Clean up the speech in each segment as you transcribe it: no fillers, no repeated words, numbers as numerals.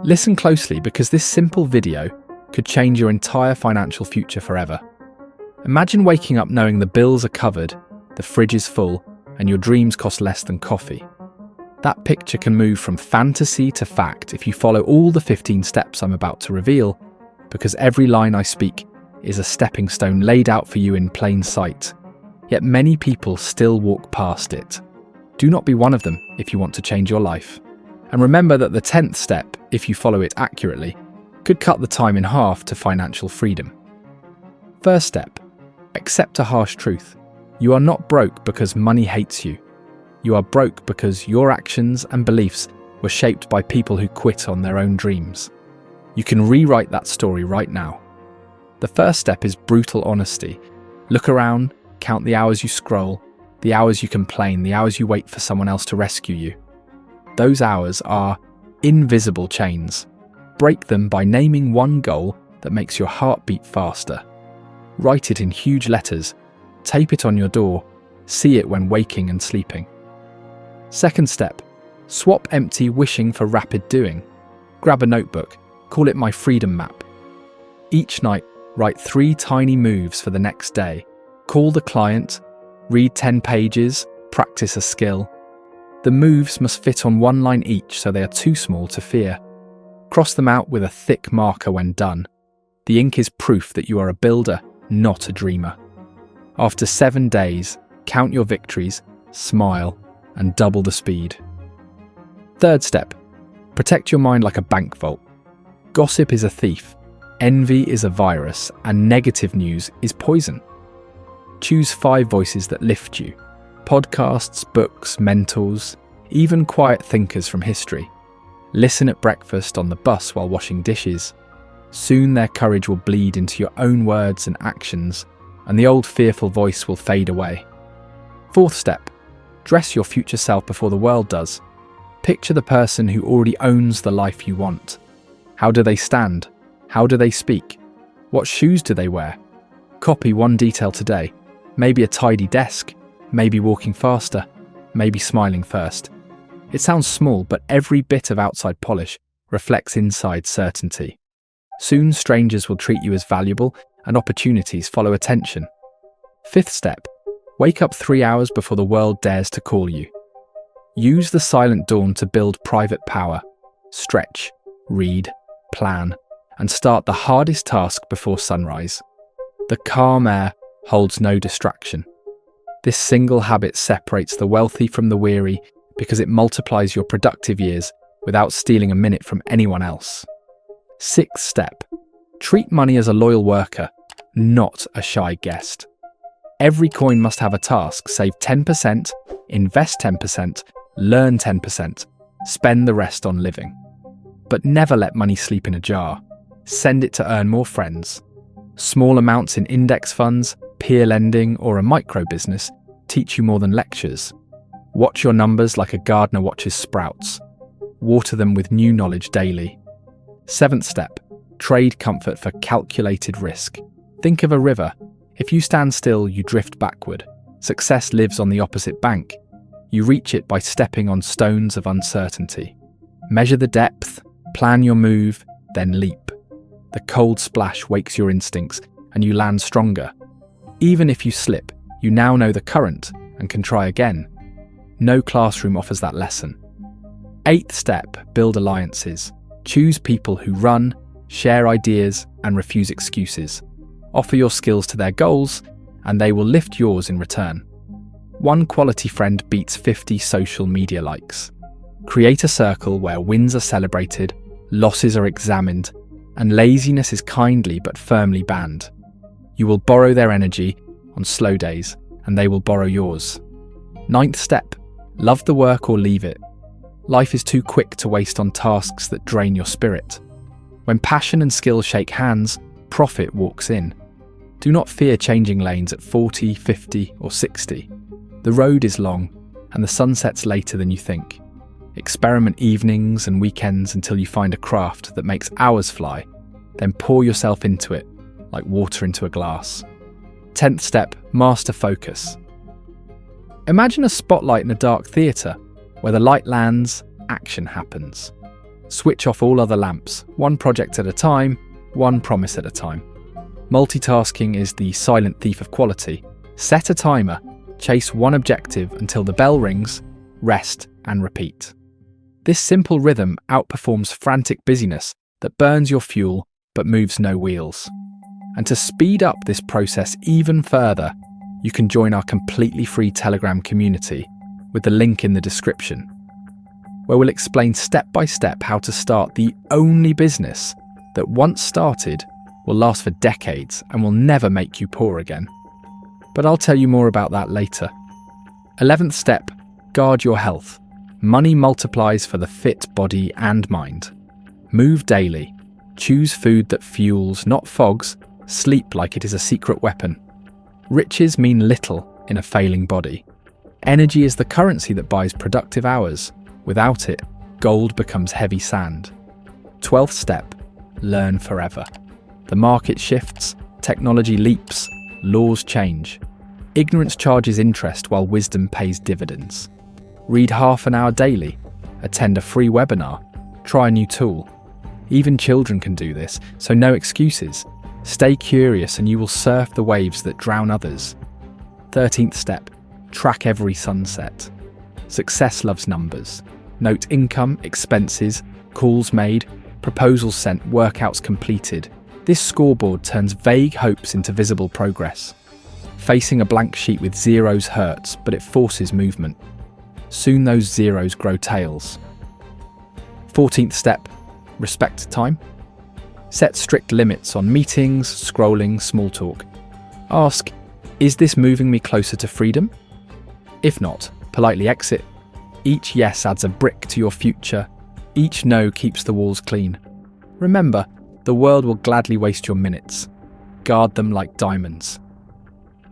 Listen closely because this simple video could change your entire financial future forever. Imagine waking up knowing the bills are covered, the fridge is full, and your dreams cost less than coffee. That picture can move from fantasy to fact if you follow all the 15 steps I'm about to reveal, because every line I speak is a stepping stone laid out for you in plain sight. Yet many people still walk past it. Do not be one of them if you want to change your life. And remember that the 10th step, if you follow it accurately, could cut the time in half to financial freedom. First step, accept a harsh truth. You are not broke because money hates you. You are broke because your actions and beliefs were shaped by people who quit on their own dreams. You can rewrite that story right now. The first step is brutal honesty. Look around, count the hours you scroll, the hours you complain, the hours you wait for someone else to rescue you. Those hours are invisible chains. Break them by naming one goal that makes your heart beat faster. Write it in huge letters, tape it on your door, see it when waking and sleeping. Second step, swap empty wishing for rapid doing. Grab a notebook, call it my freedom map. Each night, write 3 tiny moves for the next day. Call the client, read 10 pages, practice a skill. The moves must fit on 1 line each so they are too small to fear. Cross them out with a thick marker when done. The ink is proof that you are a builder, not a dreamer. After 7 days, count your victories, smile, and double the speed. Third step, protect your mind like a bank vault. Gossip is a thief, envy is a virus, and negative news is poison. Choose 5 voices that lift you. Podcasts, books, mentors, even quiet thinkers from history. Listen at breakfast, on the bus, while washing dishes. Soon their courage will bleed into your own words and actions, and the old fearful voice will fade away. Fourth step, dress your future self before the world does. Picture the person who already owns the life you want. How do they stand? How do they speak? What shoes do they wear? Copy one detail today. Maybe a tidy desk, maybe walking faster, maybe smiling first. It sounds small, but every bit of outside polish reflects inside certainty. Soon strangers will treat you as valuable and opportunities follow attention. Fifth step, wake up 3 hours before the world dares to call you. Use the silent dawn to build private power. Stretch, read, plan, and start the hardest task before sunrise. The calm air holds no distraction. This single habit separates the wealthy from the weary because it multiplies your productive years without stealing a minute from anyone else. Sixth step, treat money as a loyal worker, not a shy guest. Every coin must have a task. Save 10%, invest 10%, learn 10%, spend the rest on living. But never let money sleep in a jar. Send it to earn more friends. Small amounts in index funds, peer lending, or a micro business teach you more than lectures. Watch your numbers like a gardener watches sprouts. Water them with new knowledge daily. Seventh step, trade comfort for calculated risk. Think of a river. If you stand still, you drift backward. Success lives on the opposite bank. You reach it by stepping on stones of uncertainty. Measure the depth, plan your move, then leap. The cold splash wakes your instincts and you land stronger. Even if you slip, you now know the current and can try again. No classroom offers that lesson. Eighth step, build alliances. Choose people who run, share ideas, and refuse excuses. Offer your skills to their goals, and they will lift yours in return. One quality friend beats 50 social media likes. Create a circle where wins are celebrated, losses are examined, and laziness is kindly but firmly banned. You will borrow their energy on slow days, and they will borrow yours. Ninth step, love the work or leave it. Life is too quick to waste on tasks that drain your spirit. When passion and skill shake hands, profit walks in. Do not fear changing lanes at 40, 50, or 60. The road is long, and the sun sets later than you think. Experiment evenings and weekends until you find a craft that makes hours fly, then pour yourself into it, like water into a glass. 10th step, master focus. Imagine a spotlight in a dark theatre. Where the light lands, action happens. Switch off all other lamps, one project at a time, one promise at a time. Multitasking is the silent thief of quality. Set a timer, chase one objective until the bell rings, rest and repeat. This simple rhythm outperforms frantic busyness that burns your fuel but moves no wheels. And to speed up this process even further, you can join our completely free Telegram community with the link in the description, where we'll explain step by step how to start the only business that once started will last for decades and will never make you poor again. But I'll tell you more about that later. 11th step, guard your health. Money multiplies for the fit body and mind. Move daily. Choose food that fuels, not fogs. Sleep like it is a secret weapon. Riches mean little in a failing body. Energy is the currency that buys productive hours. Without it, gold becomes heavy sand. 12th step, learn forever. The market shifts, technology leaps, laws change. Ignorance charges interest while wisdom pays dividends. Read half an hour daily, attend a free webinar, try a new tool. Even children can do this, so no excuses. Stay curious and you will surf the waves that drown others. 13th step, track every sunset. Success loves numbers. Note income, expenses, calls made, proposals sent, workouts completed. This scoreboard turns vague hopes into visible progress. Facing a blank sheet with zeros hurts, but it forces movement. Soon those zeros grow tails. 14th step, respect time. Set strict limits on meetings, scrolling, small talk. Ask, is this moving me closer to freedom? If not, politely exit. Each yes adds a brick to your future. Each no keeps the walls clean. Remember, the world will gladly waste your minutes. Guard them like diamonds.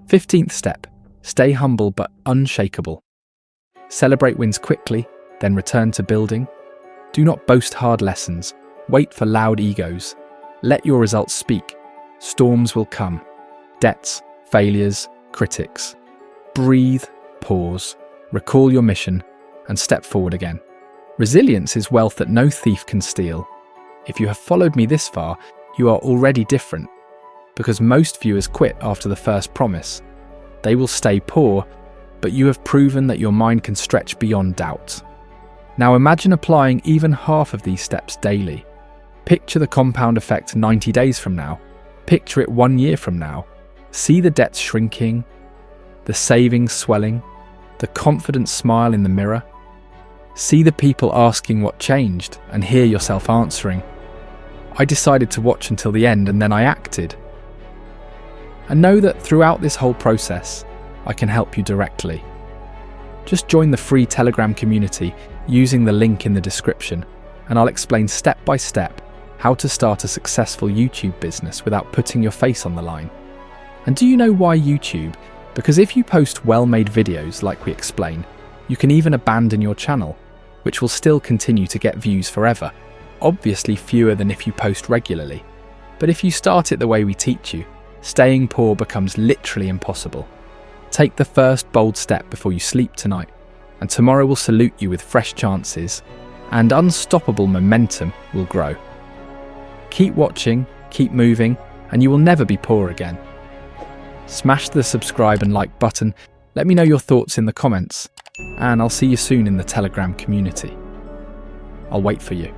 15th step, stay humble but unshakable. Celebrate wins quickly, then return to building. Do not boast hard lessons. Wait for loud egos. Let your results speak. Storms will come. Debts, failures, critics. Breathe, pause, recall your mission, and step forward again. Resilience is wealth that no thief can steal. If you have followed me this far, you are already different, because most viewers quit after the first promise. They will stay poor, but you have proven that your mind can stretch beyond doubt. Now imagine applying even half of these steps daily. Picture the compound effect 90 days from now. Picture it 1 year from now. See the debts shrinking, the savings swelling, the confident smile in the mirror. See the people asking what changed and hear yourself answering, I decided to watch until the end and then I acted. And know that throughout this whole process, I can help you directly. Just join the free Telegram community using the link in the description, and I'll explain step by step how to start a successful YouTube business without putting your face on the line. And do you know why YouTube? Because if you post well-made videos like we explain, you can even abandon your channel, which will still continue to get views forever. Obviously fewer than if you post regularly. But if you start it the way we teach you, staying poor becomes literally impossible. Take the first bold step before you sleep tonight, and tomorrow will salute you with fresh chances, and unstoppable momentum will grow. Keep watching, keep moving, and you will never be poor again. Smash the subscribe and like button, let me know your thoughts in the comments, and I'll see you soon in the Telegram community. I'll wait for you.